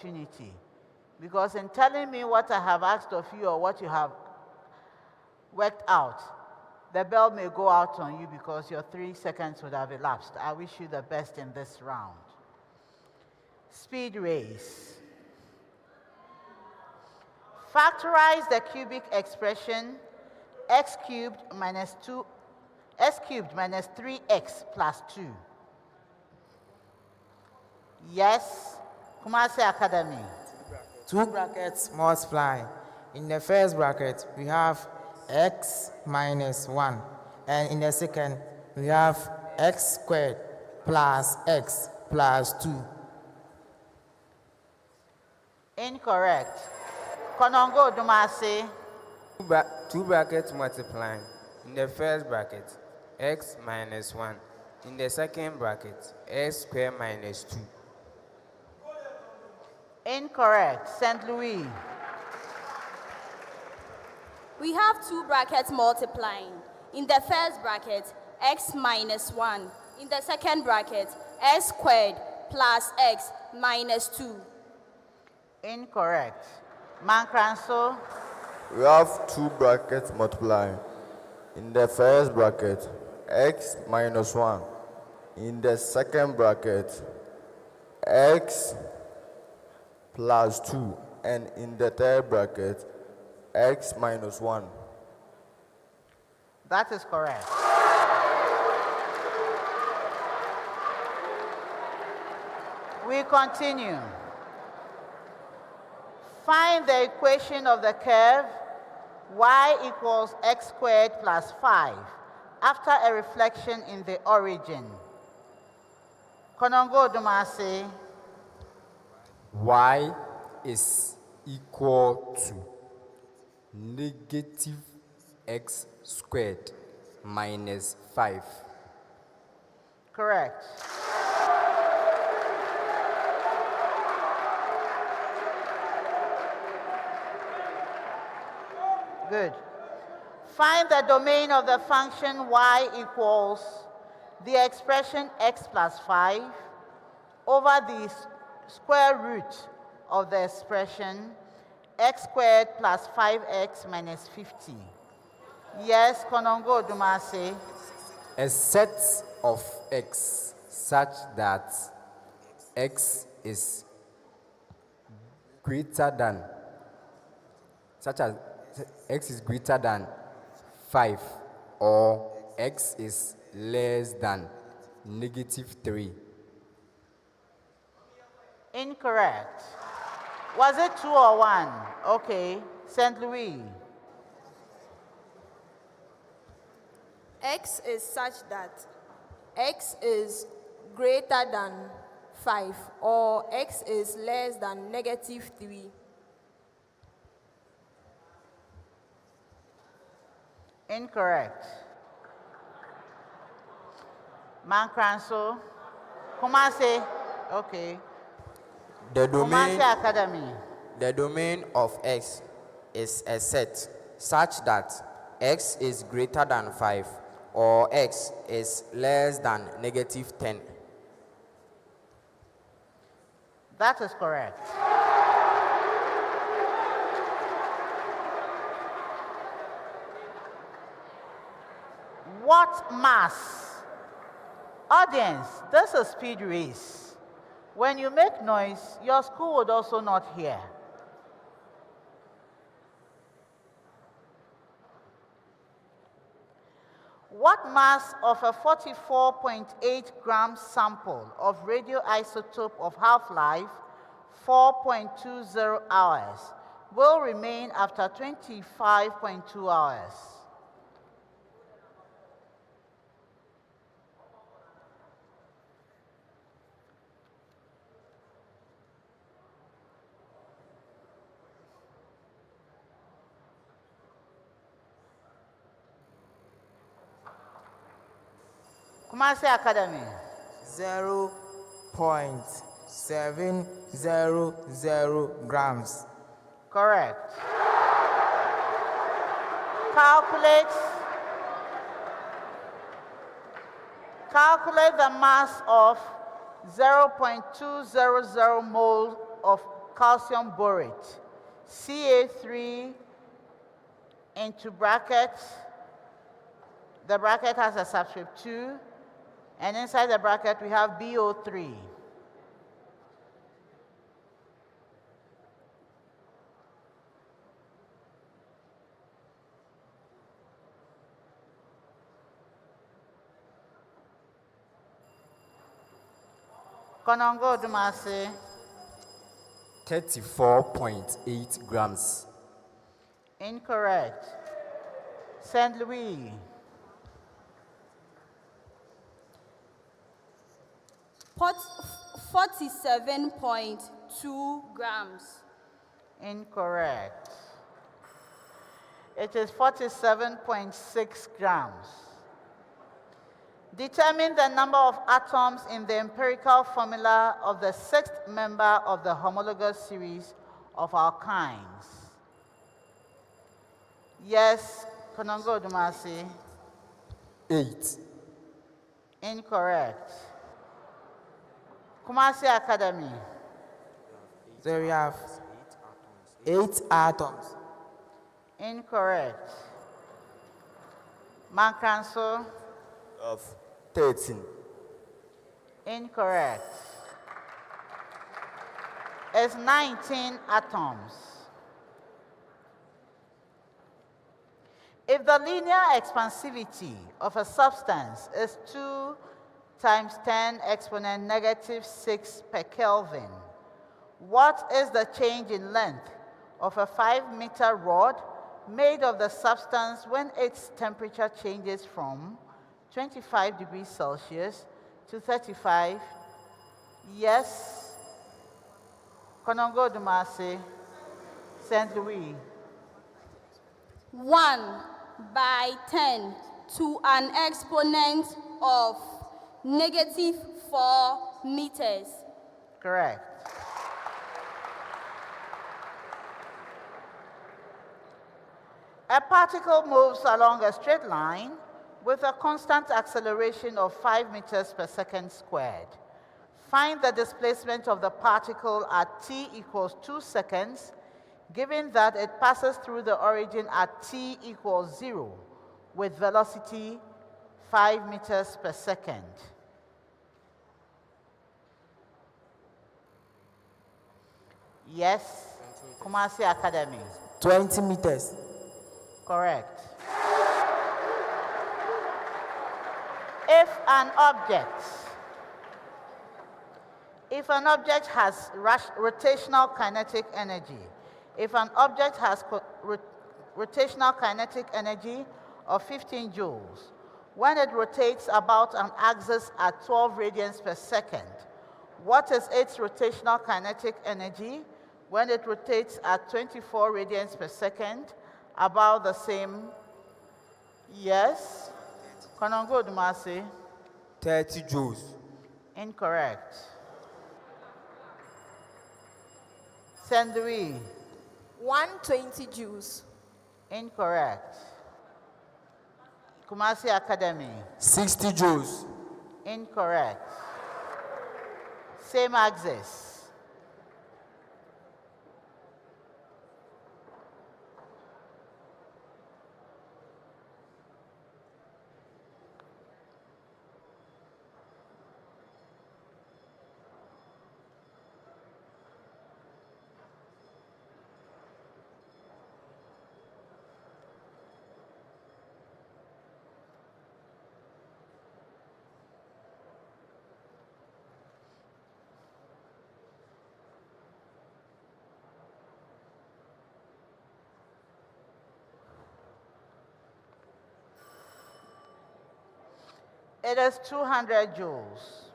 opportunity, because in telling me what I have asked of you or what you have worked out, the bell may go out on you because your 3 seconds would have elapsed. I wish you the best in this round. Speed race. Factorize the cubic expression x cubed minus 3x plus 2. Yes, Kumasi Academy. 2 brackets multiply. In the first bracket, we have x minus 1. And in the second, we have x squared plus x plus 2. Incorrect. Konongo Odumase. 2 brackets multiplying. In the first bracket, x minus 1. In the second bracket, x squared minus 2. Incorrect. St. Louis. We have 2 brackets multiplying. In the first bracket, x minus 1. In the second bracket, x squared plus x minus 2. Incorrect. Mankranso. We have 2 brackets multiplying. In the first bracket, x minus 1. In the second bracket, x plus 2. And in the third bracket, x minus 1. That is correct. We continue. Find the equation of the curve y equals x squared plus 5 after a reflection in the origin. Konongo Odumase. Y is equal to negative x squared minus 5. Correct. Good. Find the domain of the function y equals the expression x plus 5 over the square root of the expression x squared plus 5x minus 50. Yes, Konongo Odumase. A set of x such that x is greater than, such as x is greater than 5 or x is less than negative 3. Incorrect. Was it 2 or 1? Okay. St. Louis. X is such that x is greater than 5 or x is less than negative 3. Incorrect. Mankranso. Kumasi. Okay. Kumasi Academy. The domain of x is a set such that x is greater than 5 or x is less than negative 10. That is correct. What mass? Audience, this is speed race. When you make noise, your school would also not hear. What mass of a 44.8 gram sample of radioisotope of half-life 4.20 hours will remain after 25.2 hours? Kumasi Academy. 0.700 grams. Correct. Calculate the mass of 0.200 mole of calcium borate, Ca3 into brackets. The bracket has a subscript 2, and inside the bracket we have BO3. Konongo Odumase. 34.8 grams. Incorrect. St. Louis. 47.2 grams. Incorrect. It is 47.6 grams. Determine the number of atoms in the empirical formula of the sixth member of the homologous series of alkynes. Yes, Konongo Odumase. 8. Incorrect. Kumasi Academy. So we have 8 atoms. Incorrect. Mankranso. Of 13. Incorrect. It's 19 atoms. If the linear expansivity of a substance is 2 times 10 exponent negative 6 per Kelvin, what is the change in length of a 5-meter rod made of the substance when its temperature changes from 25 degrees Celsius to 35? Yes. Konongo Odumase, St. Louis. 1/10 to an exponent of -4 meters. Correct. A particle moves along a straight line with a constant acceleration of 5 meters per second squared. Find the displacement of the particle at t equals 2 seconds, given that it passes through the origin at t equals 0 with velocity 5 meters per second. Yes, Kumasi Academy. 20 meters. Correct. If an object has rotational kinetic energy, rotational kinetic energy of 15 joules, when it rotates about an axis at 12 radians per second, what is its rotational kinetic energy when it rotates at 24 radians per second, about the same? Yes. Konongo Odumase. 30 joules. Incorrect. St. Louis. 120 joules. Incorrect. Kumasi Academy. 60 joules. Incorrect. Same axis. It is 200 joules.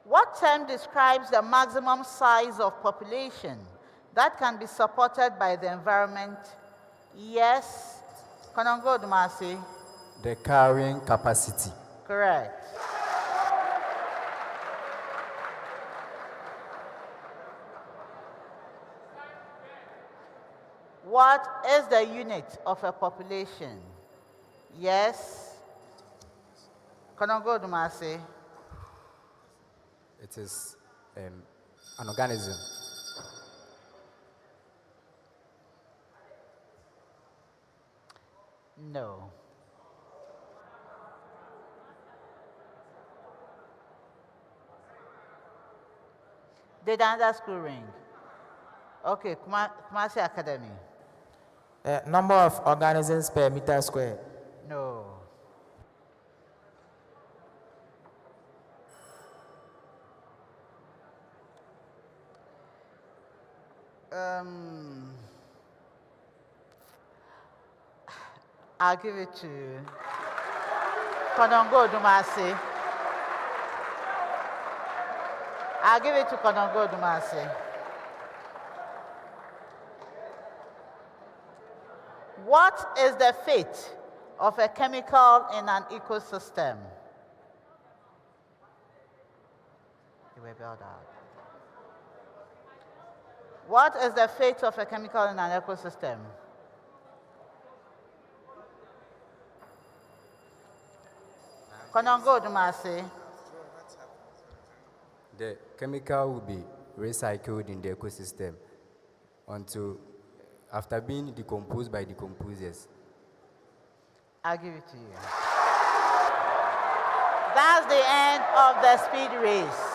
What term describes the maximum size of population that can be supported by the environment? Yes. Konongo Odumase. The carrying capacity. Correct. What is the unit of a population? Yes. Konongo Odumase. It is an organism. No. Did another school ring? Okay, Kumasi Academy. Number of organisms per meter square. No. I'll give it to Konongo Odumase. I'll give it to Konongo Odumase. What is the fate of a chemical in an ecosystem? You will build out. What is the fate of a chemical in an ecosystem? Konongo Odumase. The chemical will be recycled in the ecosystem until after being decomposed by decomposers. I'll give it to you. That's the end of the speed race.